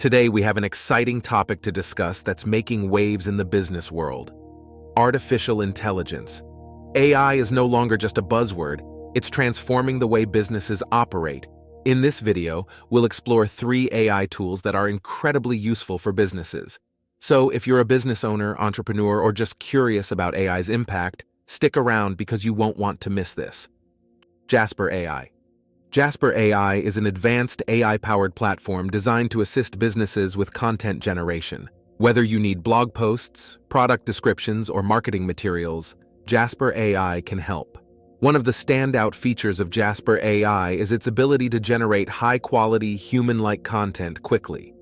Today, we have an exciting topic to discuss that's making waves in the business world: artificial intelligence. AI is no longer just a buzzword, it's transforming the way businesses operate. In this video, we'll explore 3 AI tools that are incredibly useful for businesses. So, if you're a business owner, entrepreneur, or just curious about AI's impact, stick around because you won't want to miss this. Jasper AI. Jasper AI is an advanced AI-powered platform designed to assist businesses with content generation. Whether you need blog posts, product descriptions, or marketing materials, Jasper AI can help. One of the standout features of Jasper AI is its ability to generate high-quality, human-like content quickly.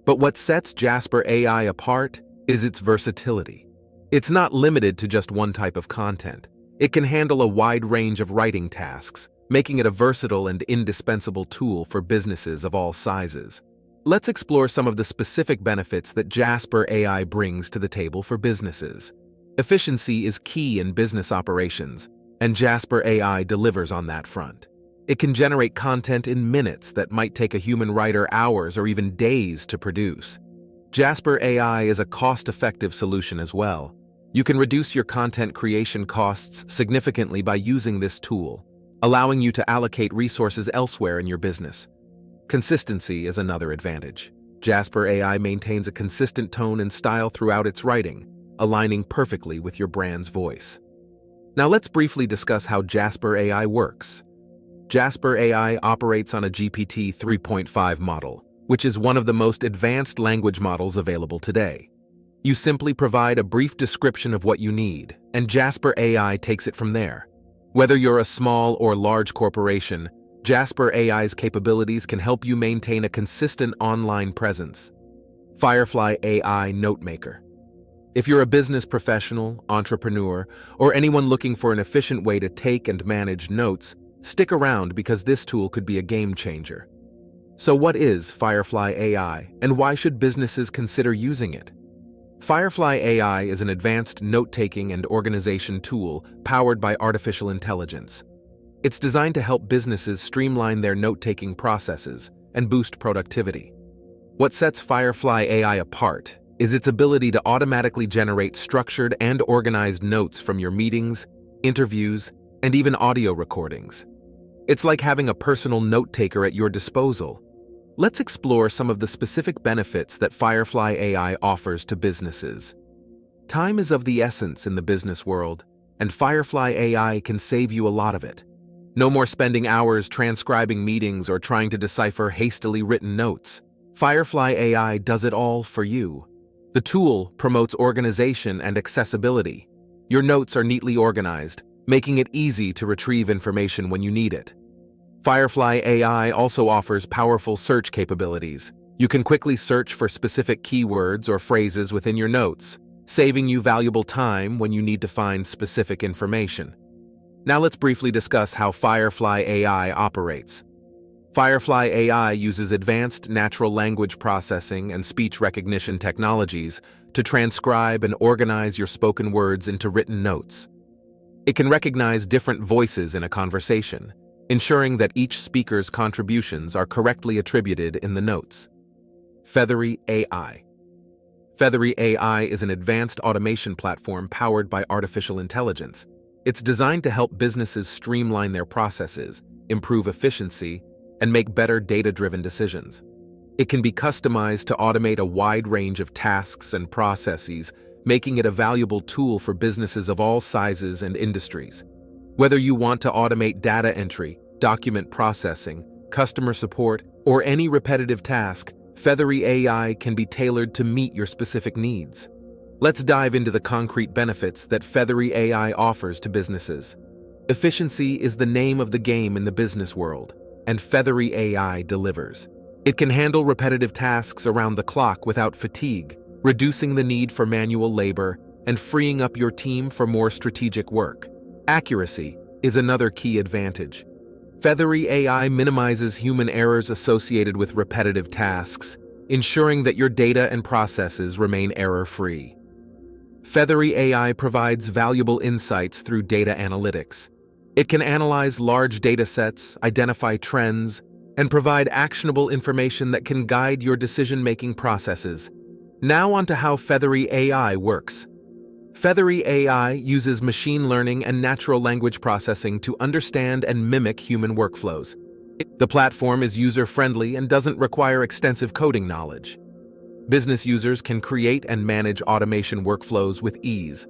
But what sets Jasper AI apart is its versatility. It's not limited to just one type of content. It can handle a wide range of writing tasks, making it a versatile and indispensable tool for businesses of all sizes. Let's explore some of the specific benefits that Jasper AI brings to the table for businesses. Efficiency is key in business operations, and Jasper AI delivers on that front. It can generate content in minutes that might take a human writer hours or even days to produce. Jasper AI is a cost-effective solution as well. You can reduce your content creation costs significantly by using this tool, allowing you to allocate resources elsewhere in your business. Consistency is another advantage. Jasper AI maintains a consistent tone and style throughout its writing, aligning perfectly with your brand's voice. Now let's briefly discuss how Jasper AI works. Jasper AI operates on a GPT 3.5 model, which is one of the most advanced language models available today. You simply provide a brief description of what you need, and Jasper AI takes it from there. Whether you're a small or large corporation, Jasper AI's capabilities can help you maintain a consistent online presence. Firefly AI Notemaker. If you're a business professional, entrepreneur, or anyone looking for an efficient way to take and manage notes, stick around because this tool could be a game changer. So what is Firefly AI, and why should businesses consider using it? Firefly AI is an advanced note-taking and organization tool powered by artificial intelligence. It's designed to help businesses streamline their note-taking processes and boost productivity. What sets Firefly AI apart is its ability to automatically generate structured and organized notes from your meetings, interviews, and even audio recordings. It's like having a personal note-taker at your disposal. Let's explore some of the specific benefits that Firefly AI offers to businesses. Time is of the essence in the business world, and Firefly AI can save you a lot of it. No more spending hours transcribing meetings or trying to decipher hastily written notes. Firefly AI does it all for you. The tool promotes organization and accessibility. Your notes are neatly organized, making it easy to retrieve information when you need it. Firefly AI also offers powerful search capabilities. You can quickly search for specific keywords or phrases within your notes, saving you valuable time when you need to find specific information. Now let's briefly discuss how Firefly AI operates. Firefly AI uses advanced natural language processing and speech recognition technologies to transcribe and organize your spoken words into written notes. It can recognize different voices in a conversation, ensuring that each speaker's contributions are correctly attributed in the notes. Feathery AI. Feathery AI is an advanced automation platform powered by artificial intelligence. It's designed to help businesses streamline their processes, improve efficiency, and make better data-driven decisions. It can be customized to automate a wide range of tasks and processes, making it a valuable tool for businesses of all sizes and industries. Whether you want to automate data entry, document processing, customer support, or any repetitive task, Feathery AI can be tailored to meet your specific needs. Let's dive into the concrete benefits that Feathery AI offers to businesses. Efficiency is the name of the game in the business world, and Feathery AI delivers. It can handle repetitive tasks around the clock without fatigue, reducing the need for manual labor and freeing up your team for more strategic work. Accuracy is another key advantage. Feathery AI minimizes human errors associated with repetitive tasks, ensuring that your data and processes remain error-free. Feathery AI provides valuable insights through data analytics. It can analyze large data sets, identify trends, and provide actionable information that can guide your decision-making processes. Now on to how Feathery AI works. Feathery AI uses machine learning and natural language processing to understand and mimic human workflows. The platform is user-friendly and doesn't require extensive coding knowledge. Business users can create and manage automation workflows with ease.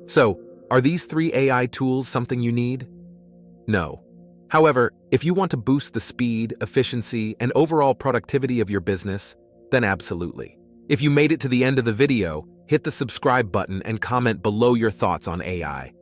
So, are these 3 AI tools something you need? No. However, if you want to boost the speed, efficiency, and overall productivity of your business, then absolutely. If you made it to the end of the video, hit the subscribe button and comment below your thoughts on AI.